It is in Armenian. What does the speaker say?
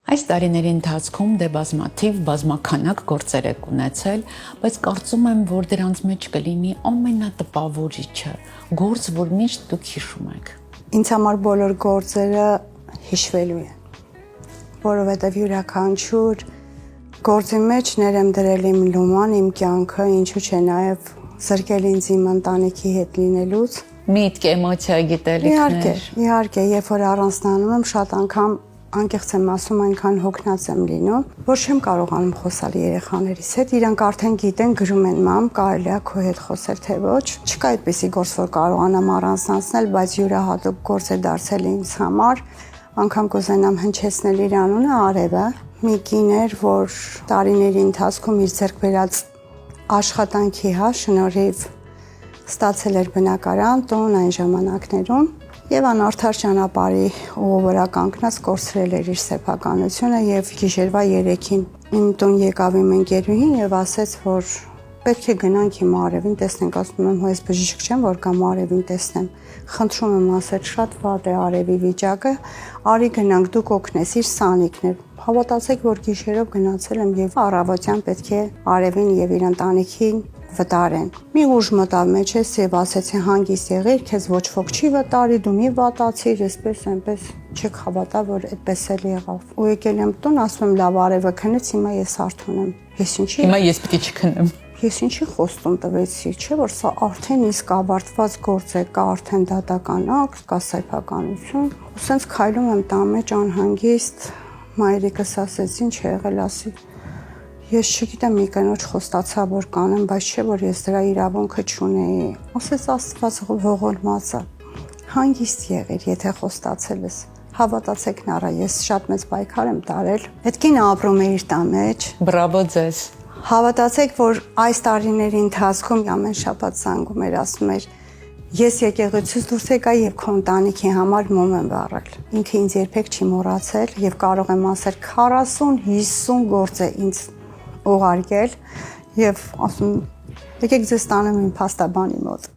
Այս տարիների ընթացքում դե բազմաքանակ գործեր եք ունեցել, բայց կարծում եմ, որ դրանց մեջ կլինի ամենատպավորիչը, գործ, որ միշտ դուք հիշում եք։ Ինձ համար բոլոր գործերը հիշվելու են, որովհետև յուրաքանչյուր գործի մեջ ներեմ դրել իմ լուման, իմ կյանքը, ինչու՞ չէ նաև զրկել ինձ իմ ընտանիքի հետ լինելուց։ Միտք, էմոցիա, գիտելիքներ։ Իհարկե, երբ որ առանձնանում եմ, շատ անգամ անկեղծ եմ ասում, այնքան հոգնած եմ լինում, որ չեմ կարողանում խոսալ երեխաներիս հետ, իրանք արդեն գիտեն, գրում են մամ, կարելի է քո հետ խոսել թե ոչ։ Չկա այդպիսի գործ, որ կարողանամ առանձնացնել, բայց յուրահատուկ գործ է դարձել ինձ համար, անգամ կուզենամ հնչեցնել իր անունը Արևը, մի կին էր, որ տարիների ընթացքում իր ձեռք բերած աշխատանքի շնորհիվ ստացել էր բնակարան, տուն այն ժամանակներում եւ անարդար ճանապարհի վրա կանգնած կորցրել էր իր սեփականությունը եւ գիշերվա 3-ին իմ տուն եկավ իմ ընկերուհին եւ ասեց, որ պետք է գնանք իմ Արևին տեսնենք, ասում եմ, հույս բժիշկ չեմ, որ կամ Արևին տեսնեմ։ Խնդրում եմ, ասեց, շատ վատ է Արևի վիճակը, արի գնանք, դու կօգնես, իր սանիկն էր։ Հավատացեք, որ գիշերով գնացել եմ եւ առավոտյան պետք է Արևին եւ իր ընտանիքին վտարեն։ Մի ուժ մտավ մեջս եւ ասեցի հանգիստ եղիր, քեզ ոչ ոք չի վտարի, դու մի վատացիր, այսպես այնպես չեք հավատա, որ այդպես էլ եղավ։ Ու եկել եմ տուն, ասում եմ լավ Արևը քնեց, հիմա ես արթուն եմ։ Ես ինչի։ Հիմա ես պիտի չքնեմ։ Ես ինչի խոստում տվեցի, չէ՞ որ սա արդեն իսկ ավարտված գործ է, կա արդեն դատական ակտ, կա սեփականություն։ Ու սենց քայլում եմ տան մեջ անհանգիստ, մայրիկս ասեց ինչ է եղել, ասի ես չգիտեմ մի կնոջ խոստացա որ կանեմ, բայց չէ որ ես դրա իրավունքը չունեի։ Ասես Աստված ողորմածը։ Հանգիստ եղիր, եթե խոստացել ես։ Հավատացեք նառա, ես շատ մեծ պայքար եմ տարել։ Այդ կինը ապրում է իր տան մեջ։ Բրավո ձեզ։ Հավատացեք, որ այս տարիների ընթացքում ամեն շաբաթ զանգում էր, ասում էր ես եկեղեցուց դուրս եկա եւ քո ընտանիքի համար մոմ եմ վառել։ Ինքը ինձ երբեք չի մոռացել եւ կարող եմ ասել 40-50 գործ է ինձ ուղարկել եւ ասում եկեք ձեզ տանեմ իմ փաստաբանի մոտ։